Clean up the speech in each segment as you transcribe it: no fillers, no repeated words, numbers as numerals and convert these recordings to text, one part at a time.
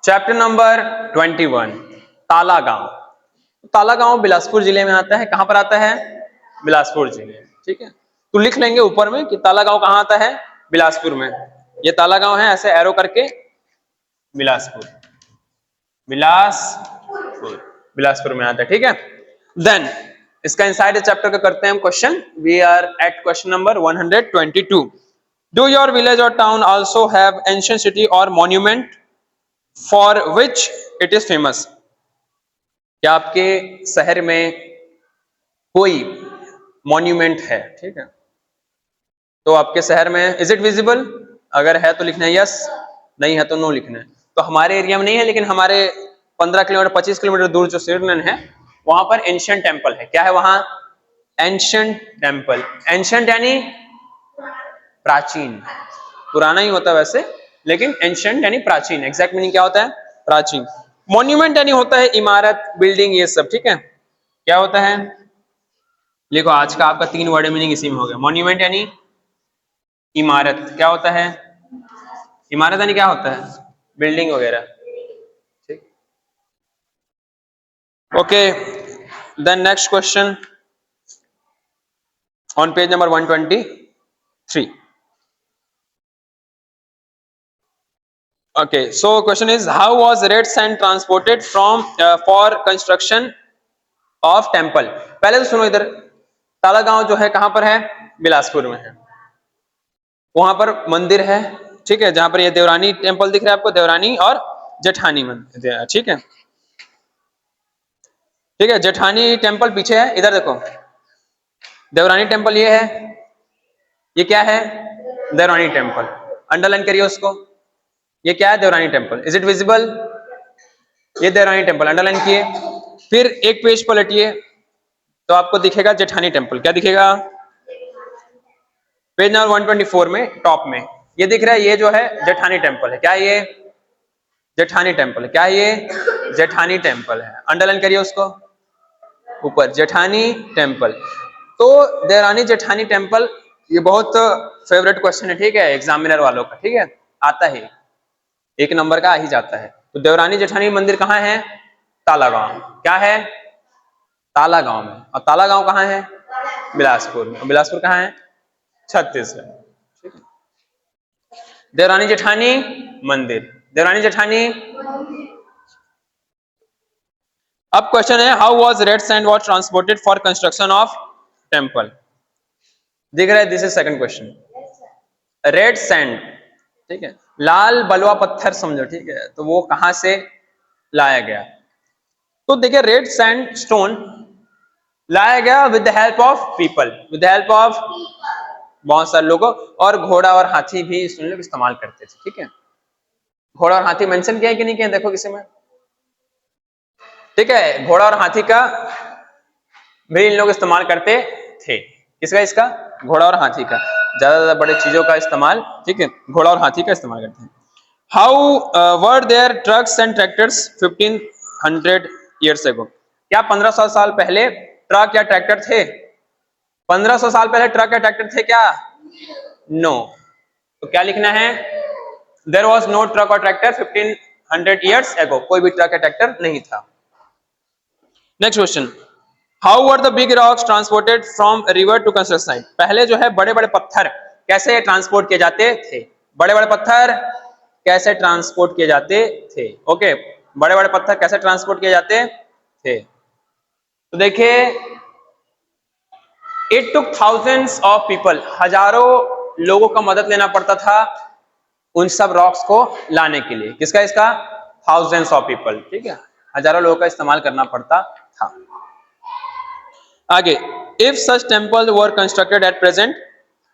Chapter number 21, ताला गांव। ताला गांव बिलासपुर जिले में आता है। कहां पर आता है? बिलासपुर जिले में। ठीक है, तो लिख लेंगे ऊपर में कि ताला गांव कहां आता है? बिलासपुर में। ये ताला गांव है, ऐसे एरो करके बिलासपुर, बिलासपुर, बिलासपुर में आता है। ठीक है, देन इसका इनसाइड चैप्टर का करते हैं हम question. We are at question number 122। Do your village और town also have ancient city और monument for which it is famous? क्या आपके शहर में कोई मॉन्यूमेंट है? ठीक है, तो आपके शहर में इज इट विजिबल? अगर है तो लिखना है यस, नहीं है तो नो लिखना है। तो हमारे एरिया में नहीं है, लेकिन हमारे 15 किलोमीटर 25 किलोमीटर दूर जो स्विट्जरलैंड है वहां पर एंशिएंट टेम्पल है। क्या है वहां? Ancient temple. एंशिएंट यानी प्राचीन, पुराना ही होता है वैसे, लेकिन एंशिएंट यानी प्राचीन। एग्जैक्ट मीनिंग क्या होता है? प्राचीन। मॉन्यूमेंट यानी होता है इमारत, बिल्डिंग, ये सब। ठीक है, क्या होता है? देखो आज का आपका 3 वर्ड मीनिंग इसी में हो गया। मॉन्यूमेंट यानी इमारत। क्या होता है? इमारत यानी क्या होता है? बिल्डिंग वगैरह। ठीक, okay, then next question on page number 123। Okay, so question is how was red sand transported from for construction of temple? पहले तो सुनो इधर, ताला गांव जो है कहां पर है? बिलासपुर में है। वहां पर मंदिर है, ठीक है, जहां पर ये देवरानी टेम्पल दिख रहा है आपको, देवरानी और जेठानी मंदिर। ठीक है, ठीक है, जेठानी टेम्पल पीछे है। इधर देखो, देवरानी टेम्पल ये है, ये क्या है? देवरानी टेम्पल। अंडरलाइन करिए उसको। ये क्या है? देवरानी टेम्पल। Is it visible? ये देवरानी टेम्पल, अंडरलाइन किए। फिर एक पेज पलटिए तो आपको दिखेगा जेठानी टेम्पल। क्या दिखेगा? पेज नंबर 124 में टॉप में ये दिख रहा है, ये जो है जेठानी टेम्पल है। क्या ये? जेठानी टेम्पल है। क्या ये? जेठानी टेम्पल है। अंडरलाइन करिए उसको ऊपर, जेठानी टेम्पल। तो देवरानी जेठानी टेम्पल, ये बहुत फेवरेट क्वेश्चन है, ठीक है, एग्जामिनर वालों का। ठीक है, आता है, 1 नंबर का आ ही जाता है। तो देवरानी जेठानी मंदिर कहाँ है? ताला गांव। क्या है? ताला गांव में। और ताला गांव कहाँ है? बिलासपुर में। बिलासपुर कहाँ है? छत्तीसगढ़। देवरानी जेठानी मंदिर, देवरानी जेठानी। अब क्वेश्चन है how was red sand was transported for construction of temple? दिख रहा है, this is second question. Red sand, ठीक है, लाल बलुआ पत्थर समझो। ठीक है, तो वो कहां से लाया गया? तो देखिए, रेड सैंड स्टोन लाया गया with the help of people, with the help of बहुत सारे लोगों, और घोड़ा और हाथी भी इसमें लोग इस्तेमाल करते थे। ठीक है, घोड़ा और हाथी मेंशन किया है कि नहीं किया? देखो किसी में। ठीक है, घोड़ा और हाथी का भी इन लोग इस्तेमाल करते थे। किसका? इसका, घोड़ा और हाथी का। ज्यादा बड़े चीजों का इस्तेमाल, ठीक है, घोड़ा और हाथी का इस्तेमाल करते हैं। How were there trucks and tractors 1500 years ago? क्या 1500 साल पहले ट्रक या ट्रैक्टर थे? 1500 साल पहले ट्रक या ट्रैक्टर थे क्या? नो। तो क्या लिखना है? देयर वाज नो ट्रक और ट्रैक्टर 1500 ईयर्स एगो। कोई भी ट्रक या ट्रैक्टर नहीं था। Next question, how were the big rocks transported from river to construction site? पहले जो है बड़े बड़े पत्थर कैसे ट्रांसपोर्ट किए जाते थे? बड़े बड़े पत्थर कैसे ट्रांसपोर्ट किए जाते थे? ओके, बड़े बड़े पत्थर कैसे ट्रांसपोर्ट किए जाते थे? तो देखिए, it took thousands of people, हजारों लोगों का मदद लेना पड़ता था उन सब रॉक्स को लाने के लिए। किसका? इसका, थाउजेंड्स ऑफ पीपल। ठीक है, हजारों लोगों का इस्तेमाल करना पड़ता था। आगे, if such temple were constructed at present,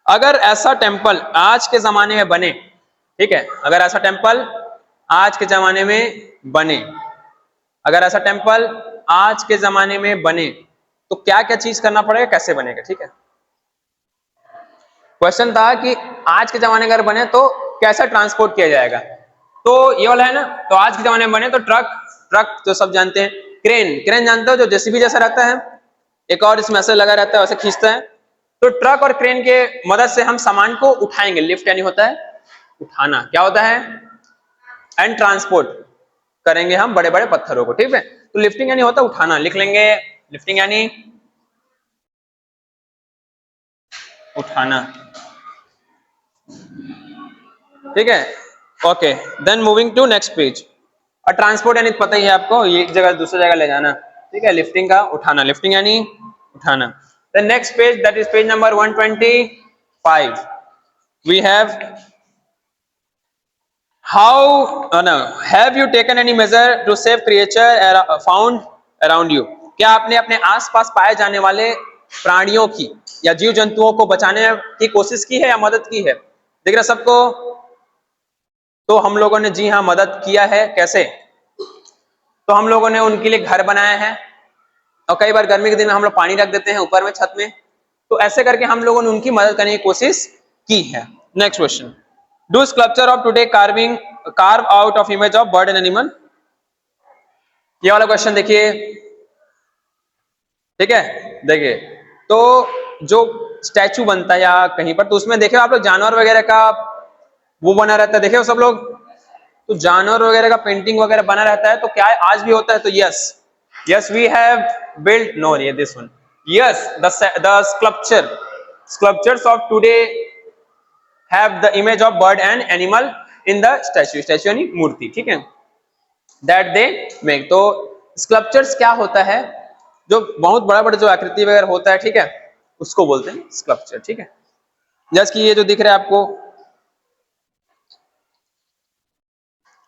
अगर ऐसा टेम्पल आज के जमाने में बने, ठीक है, अगर ऐसा टेम्पल आज के जमाने में बने, अगर ऐसा टेम्पल आज के जमाने में बने तो क्या क्या चीज करना पड़ेगा, कैसे बनेगा? ठीक है, क्वेश्चन था कि आज के जमाने अगर बने तो कैसा ट्रांसपोर्ट किया जाएगा। तो ये वाला है ना, तो आज के जमाने में बने तो ट्रक, ट्रक तो सब जानते हैं। क्रेन, क्रेन जानते हो, जो जेसीबी जैसा रहता है, एक और इसमें ऐसे लगा रहता है, वैसे खींचता है। तो ट्रक और क्रेन के मदद से हम सामान को उठाएंगे। लिफ्ट यानी होता है उठाना, क्या होता है? एंड ट्रांसपोर्ट, करेंगे हम बड़े बड़े पत्थरों को, ठीक है। तो लिफ्टिंग यानी होता है उठाना, लिख लेंगे लिफ्टिंग यानी उठाना, ठीक है। Okay, then moving to next page. और ट्रांसपोर्ट यानी पता ही है आपको, ये एक जगह से दूसरी जगह ले जाना, ठीक है। लिफ्टिंग का उठाना, लिफ्टिंग यानी उठाना। The next page that is page number 125, we have how no have you taken any measure to save creature found around you. क्या आपने अपने आसपास पाए जाने वाले प्राणियों की या जीव जंतुओं को बचाने की कोशिश की है या मदद की है? देख रहे सबको? तो हम लोगों ने जी हाँ मदद किया है। कैसे? तो हम लोगों ने उनके लिए घर बनाए हैं, और कई बार गर्मी के दिन में हम लोग पानी रख देते हैं ऊपर में छत में, तो ऐसे करके हम लोगों ने उनकी मदद करने की कोशिश की है। Next question, do sculpture of today carve out of image of bird and animal. ये वाला क्वेश्चन देखिए, ठीक है। देखिए, तो जो स्टैचू बनता है या कहीं पर, तो उसमें देखिए आप लोग जानवर वगैरह का वो बना रहता है, देखे हो सब लोग, तो जानवर वगैरह का पेंटिंग वगैरह बना रहता है। तो क्या है, आज भी होता है? तो yes we have build, no ये this one, yes the sculptures of today have the image of bird and animal in the statue यानी मूर्ति, ठीक है, that they make। तो स्कल्पचर्स क्या होता है? जो बहुत बड़ा बड़ा जो आकृति वगैरह होता है, ठीक है, उसको बोलते हैं स्कल्पचर, ठीक है। जैसे कि ये जो दिख रहा है आपको,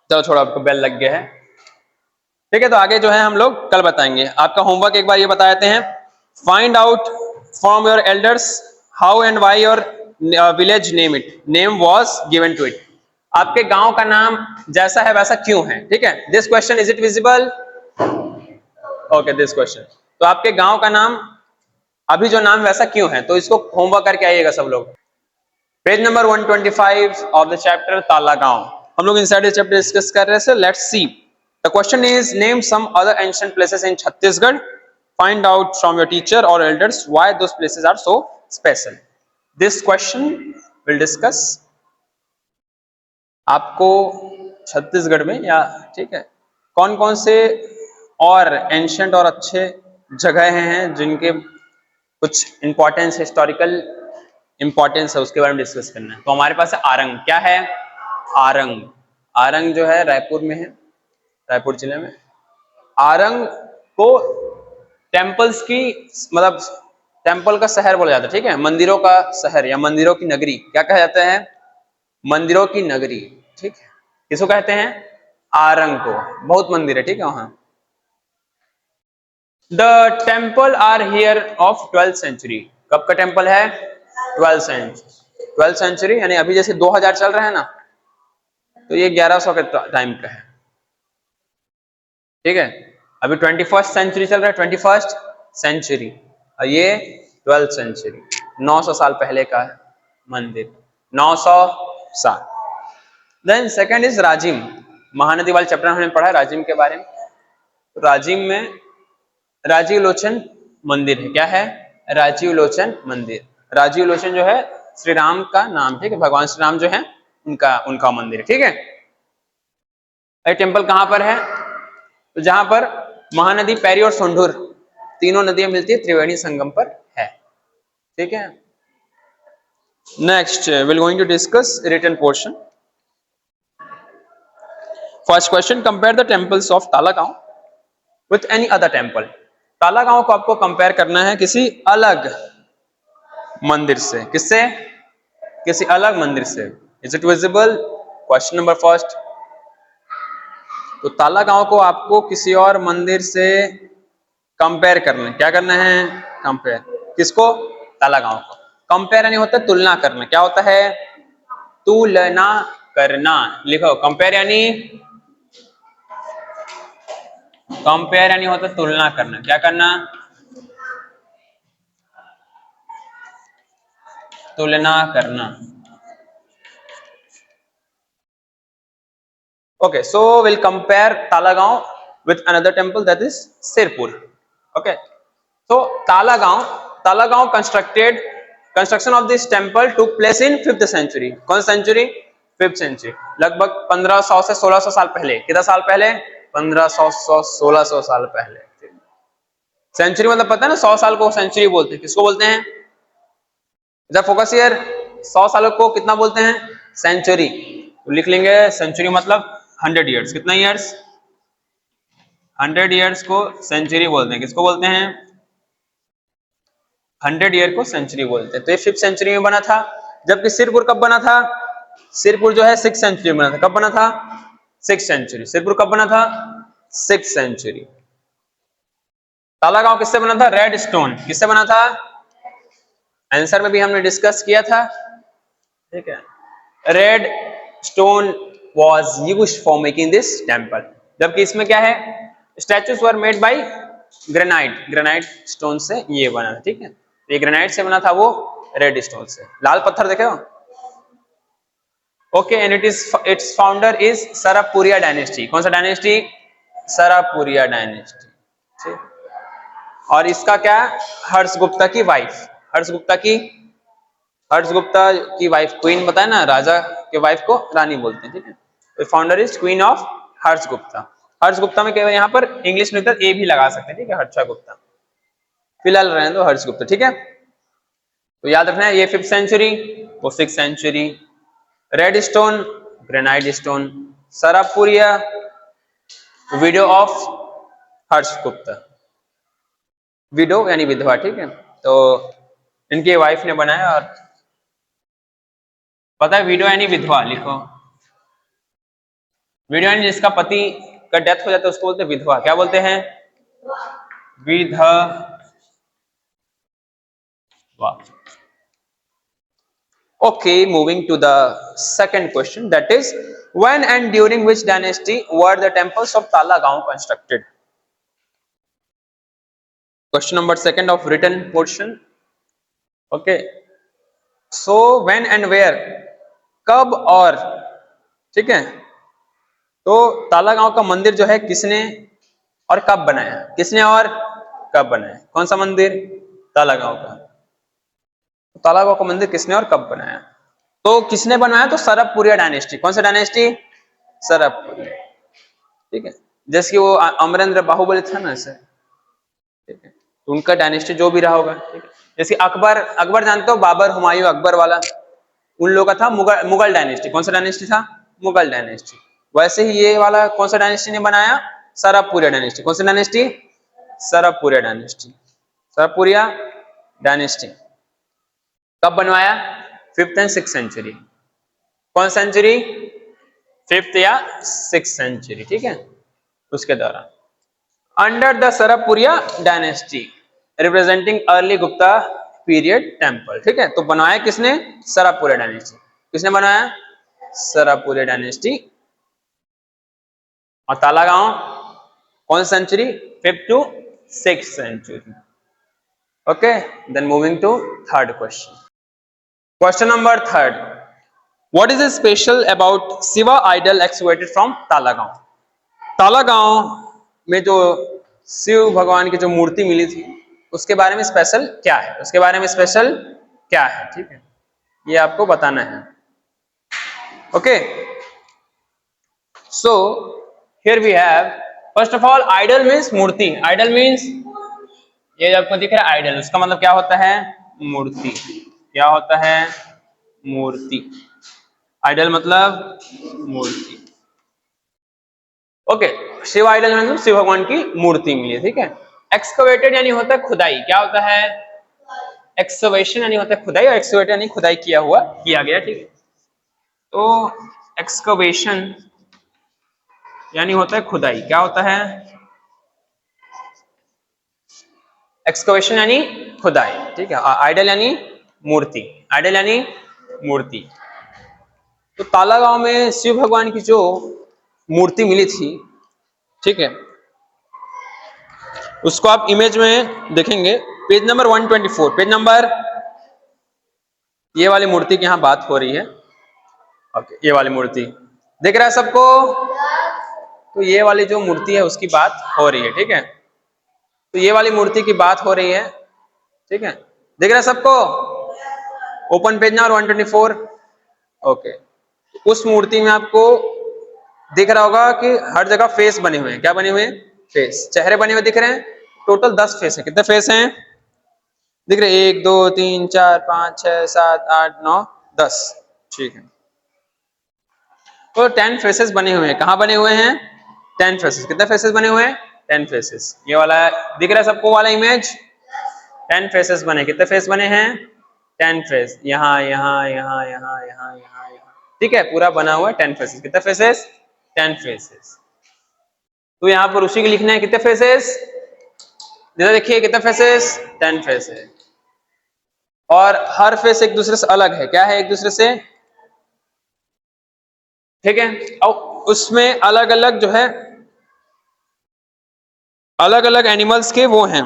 चलो छोड़ो, आपको बेल लग गया है, ठीक है। तो आगे जो है हम लोग कल बताएंगे। आपका होमवर्क एक बार ये बता देते हैं, find out from your elders how and why your village name was given to it. आपके गांव का नाम जैसा है वैसा क्यों है, ठीक है। This question is it visible? Okay, this question, तो आपके गांव का नाम अभी जो नाम वैसा क्यों है, तो इसको होमवर्क करके आइएगा सब लोग। Page number 125 of the chapter ताला गांव। हम लोग इनसाइड चैप्टर डिस्कस कर रहे हैं। Let's see, the question is name some other ancient places in Chhattisgarh, find out from your teacher और elders why those places are so special. This question will discuss आपको छत्तीसगढ़ में या, ठीक है, कौन कौन से और एंशिएंट और अच्छे जगह हैं जिनके कुछ इंपॉर्टेंस, हिस्टोरिकल इंपॉर्टेंस है, उसके बारे में डिस्कस करना है। तो हमारे पास है आरंग। क्या है? आरंग। आरंग जो है रायपुर में है, रायपुर जिले में। आरंग को टेम्पल्स की, मतलब टेम्पल का शहर बोला जाता है, ठीक है, मंदिरों का शहर या मंदिरों की नगरी। क्या कहा जाता है? मंदिरों की नगरी, ठीक है। किसको कहते हैं? आरंग को। बहुत मंदिर है, ठीक है वहां। The temple are here of 12th century. कब का टेम्पल है? 12th सेंचुरी, यानी अभी जैसे 2000 चल रहा है ना, तो ये 1100 के टाइम का है, ठीक है। अभी 21st सेंचुरी चल रहा है, 21st सेंचुरी, और ये 12th सेंचुरी, 900 साल पहले का मंदिर, 900 साल। Then second is Rajim. Mahanadi वाले चैप्टर हमने पढ़ा है राजिम के बारे में। तो राजिम में राजीव लोचन मंदिर है। क्या है? राजीव लोचन मंदिर। राजीव लोचन जो है श्री राम का नाम, ठीक है, भगवान श्री राम जो है उनका मंदिर है, ठीक है। ये टेम्पल कहां पर है? तो जहां पर महानदी पैरी और सोंढूर तीनों नदियां मिलती है, त्रिवेणी संगम पर है, ठीक है। Next will going to discuss written portion. First question, compare the temples of Talagaon with any other temple. Talagaon को आपको कंपेयर करना है किसी अलग मंदिर से। किससे? किसी अलग मंदिर से। Is it visible? Question number first. तो तालागांव को आपको किसी और मंदिर से कंपेयर करना है। क्या करना है? कंपेयर। किसको? तालागांव को। कंपेयर यानी होता है तुलना करना। क्या होता है? तुलना करना। लिखो, कंपेयर यानी, कंपेयर यानी होता है तुलना करना। क्या करना? तुलना करना। Okay, so we'll compare Talagaon with another temple, that is Sirpur. Okay, so Talagaon construction of this temple took place in 5th century. कौन सा century? 5th century। लगभग 1500 से 1600 साल पहले। कितना साल पहले? 1500 1600 साल पहले। सेंचुरी मतलब पता है ना, 100 साल को सेंचुरी बोलते हैं। किसको बोलते हैं? इधर फोकस हियर। 100 सालों को कितना बोलते हैं? सेंचुरी। तो लिख लेंगे सेंचुरी मतलब 100 ईयर्स। कितना ईयर्स? 100 ईयर्स को सेंचुरी बोलते हैं। किसको बोलते हैं? 100 ईयर को सेंचुरी बोलते हैं। तो ये 5th सेंचुरी में बना था। जबकि सिरपुर कब बना था? सिरपुर जो है 6th सेंचुरी में बना था। कब बना था? 6th century. सिरपुर कब बना था? 6th century. तालागांव किससे बना था? Red stone. किससे बना था? आंसर में भी हमने डिस्कस किया था, ठीक है। Red stone was used for making this temple. जबकि इसमें क्या है? Statues were made by granite. Granite stone से ये बना था, ठीक है। तो ये ग्रेनाइट से बना था, वो रेड स्टोन से। लाल पत्थर देखे हो? Okay, and its founder is Sarpuria dynasty. कौन सा डायनेस्टी? सरपुरिया डायनेस्टी, ठीक। और इसका क्या? हर्षगुप्ता की वाइफ। हर्षगुप्ता की वाइफ, क्वीन बताए ना, राजा के वाइफ को रानी बोलते हैं, ठीक है। तो फाउंडर इज क्वीन ऑफ हर्षगुप्ता। हर्षगुप्ता में केवल यहाँ पर इंग्लिश में ए भी लगा सकते हैं, ठीक है। हर्षगुप्ता फिलहाल रहने दो, हर्षगुप्ता, ठीक है। तो याद रखना है, ये 5th सेंचुरी, वो 6th century. Red stone, granite stone. Sarpuria, widow of Harshagupta. Widow यानी विधवा, ठीक है। तो इनकी वाइफ ने बनाया। और पता है विडो यानी विधवा? लिखो, विडो यानी जिसका पति का डेथ हो जाता है उसको बोलते हैं विधवा। क्या बोलते हैं? विधवा। Okay, moving to the second question, that is, when and during which dynasty were the temples of Talagaon constructed? Question number 2 of written portion. Okay, so when and where, कब और, ठीक है। तो तालागांव का मंदिर जो है किसने और कब बनाया? किसने और कब बनाया? कौन सा मंदिर? तालागांव का। तालागांव का मंदिर किसने और कब बनाया? तो किसने बनवाया? तो सरपुरिया डायनेस्टी। कौन सा डायनेस्टी? सरपुरिया, ठीक है। जैसे कि वो अमरेंद्र बाहुबली था ना, ऐसे, ठीक है। तो उनका डायनेस्टी जो भी रहा होगा, ठीक है। जैसे अकबर, अकबर जानते हो, बाबर, हुमायूं, अकबर वाला, उन लोगों का था मुगल डायनेस्टी। कौन सा डायनेस्टी था? मुगल डायनेस्टी। वैसे ही ये वाला कौन सा डायनेस्टी ने बनाया? सरपुरिया डायनेस्टी। कौन सा डायनेस्टी? सरपुरिया डायनेस्टी। सरपुरिया डायनेस्टी कब बनवाया? 5th and 6th century. कौन सेंचुरी? 5th या 6th सेंचुरी, ठीक है। उसके दौरान under the Sarpuria dynasty representing early Gupta period temple, ठीक है। तो बनाया किसने? सरपुरिया डायनेस्टी। किसने बनाया? सरपुरिया डायनेस्टी। और तालागांव कौन सी century? 5th to 6th century. Okay, then moving to third question. Question number 3, what is special about Shiva idol excavated from Talagaon? Talagaon में जो शिव भगवान की जो मूर्ति मिली थी उसके बारे में स्पेशल क्या है? उसके बारे में स्पेशल क्या है, ठीक है, ये आपको बताना है। Okay, so here we have, first of all, idol means मूर्ति। आइडल मीन्स, ये आपको दिख रहा है आइडल, उसका मतलब क्या होता है? मूर्ति। क्या होता है? मूर्ति। आइडल मतलब मूर्ति। ओके, शिव आइडल मतलब शिव भगवान की मूर्ति मिली है, ठीक है। एक्सकवेटेड यानी होता है खुदाई। क्या होता है? एक्सकवेशन यानी होता है खुदाई, और एक्सकवेट यानी खुदाई किया गया, ठीक है। तो एक्सकवेशन यानी होता है खुदाई। क्या होता है? एक्सकवेशन यानी खुदाई, ठीक है। आइडल यानी मूर्ति। आइडल यानी मूर्ति। तो तालागांव में शिव भगवान की जो मूर्ति मिली थी, ठीक है, उसको आप इमेज में देखेंगे, पेज नंबर 124। पेज नंबर, ये वाली मूर्ति की यहां बात हो रही है। ओके, ये वाली मूर्ति दिख रहा है सबको? तो ये वाली जो मूर्ति है उसकी बात हो रही है, ठीक है। तो ये वाली मूर्ति की बात हो रही है, ठीक है। दिख रहा है सबको? Open page number 124। ओके, उस मूर्ति में आपको दिख रहा होगा कि हर जगह फेस बने हुए हैं। क्या बने हुए हैं? फेस, चेहरे बने हुए दिख रहे हैं। टोटल 10 फेस है। कितने फेस हैं? दिख रहे? 1 2 3 4 5 6 7 8 9 10। ठीक है, तो 10 फेसेस बने हुए हैं। कहाँ बने हुए हैं? 10 फेसेस। कितने फेसेस बने हुए हैं? 10 फेसेस। ये वाला दिख रहा है सबको वाला इमेज? 10 फेसेस बने। कितने फेस बने हैं? 10 फेस। यहाँ यहाँ यहाँ यहाँ यहाँ यहाँ यहाँ, ठीक है, पूरा बना हुआ है 10 फेसेस। कितने फेसेस? 10 फेसेस। तो यहाँ पर उसी के लिखना है कितने फेसेस। देखिए कितने फेसेस? 10 फेसेस। और हर फेस एक दूसरे से अलग है। क्या है? एक दूसरे से, ठीक है। और उसमें अलग अलग जो है, अलग अलग एनिमल्स के वो हैं,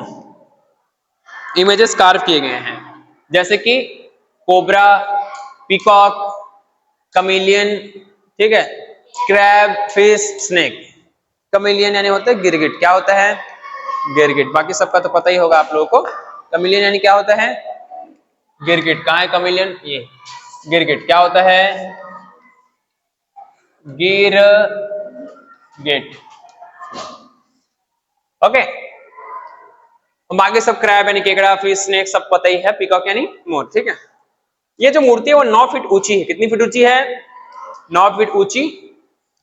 इमेजेस कार्व किए गए हैं। जैसे कि कोबरा, पीकॉक, कमीलियन, ठीक है, क्रैब, फिश, स्नेक। कमीलियन यानी होता है गिरगिट। क्या होता है? गिरगिट। बाकी सबका तो पता ही होगा आप लोगों को। कमीलियन यानी क्या होता है? गिरगिट। कहाँ है कमीलियन? ये गिरगिट। क्या होता है? गिरगिट। ओके। बाकी सब क्रैब यानी केकड़ा, फिश, स्नेक सब पता ही है। पीकॉक यानी मोर, ठीक है। ये जो मूर्ति है वो 9 फीट ऊंची है। कितनी फीट ऊंची है? 9 फीट ऊंची।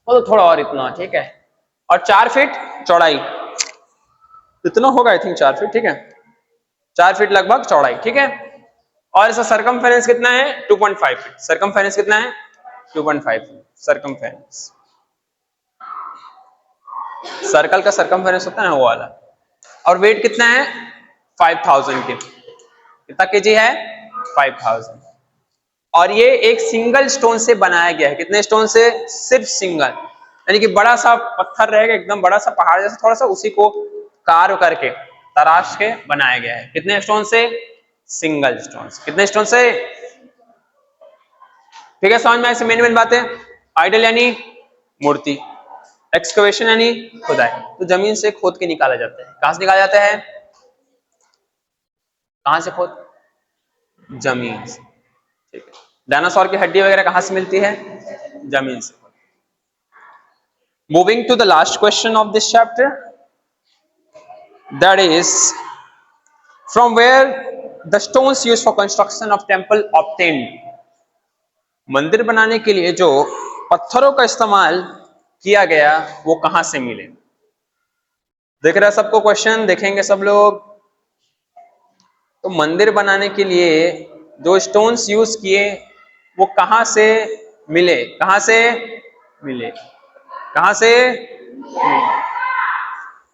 वो तो थोड़ा और इतना, ठीक है। और 4 फीट चौड़ाई। इतना होगा आई थिंक 4 फीट, ठीक है। 4 फीट लगभग चौड़ाई, ठीक है। और इसका सरकमफेरेंस कितना है? 2.5 फीट। सरकमफेरेंस कितना है? 2.5 फीट सरकमफेरेंस। सर्कल का सरकमफेरेंस होता है ना, वो वाला। और वेट कितना है? 5000 के। कितना केजी है? 5000। और ये एक सिंगल स्टोन से बनाया गया है। कितने स्टोन से? सिर्फ सिंगल, यानी कि बड़ा सा पत्थर रहेगा, एकदम बड़ा सा पहाड़ जैसा थोड़ा सा, उसी को कार्व करके तराश के बनाया गया है। कितने स्टोन से? सिंगल स्टोन से। कितने स्टोन से? ठीक है, समझ में ऐसे मेन मेन बातें। आइडल यानी मूर्ति, एक्सकवेशन यानी खुदाई। तो जमीन से खोद के निकाला जाता है। कहां से निकाला जाता है? कहां से खोद? जमीन से, ठीक है। डायनासोर की हड्डी वगैरह कहां से मिलती है? जमीन से। Moving to the last question of this chapter, that is, from where the stones used for construction of temple obtained. मंदिर बनाने के लिए जो पत्थरों का इस्तेमाल किया गया वो कहां से मिले? देख रहा है सबको क्वेश्चन? देखेंगे सब लोग। तो मंदिर बनाने के लिए जो स्टोन्स यूज किए वो कहां से मिले? कहां से मिले? कहां से मिले?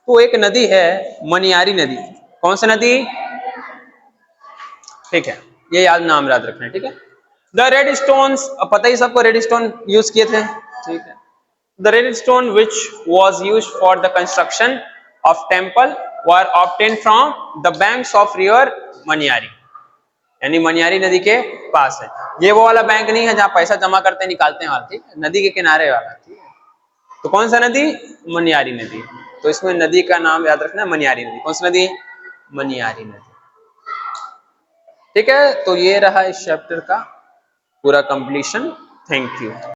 तो एक नदी है, मनियारी नदी। कौन सी नदी? ठीक है, ये याद नाम याद रखना है, ठीक है। द रेड स्टोन्स, पता ही सबको रेड स्टोन यूज किए थे, ठीक है। The red stone which was used for the construction of temple were obtained from the banks of river Maniyari, यानी मनियारी नदी के पास है। ये वो वाला बैंक नहीं है जहां पैसा जमा करते निकालते हैं, ठीक है, नदी के किनारे वाला, ठीक है। तो कौन सा नदी? मनियारी नदी। तो इसमें नदी का नाम याद रखना, मनियारी नदी। कौन सी नदी? मनियारी नदी, ठीक है। तो ये रहा इस चैप्टर का पूरा कंप्लीशन। Thank you.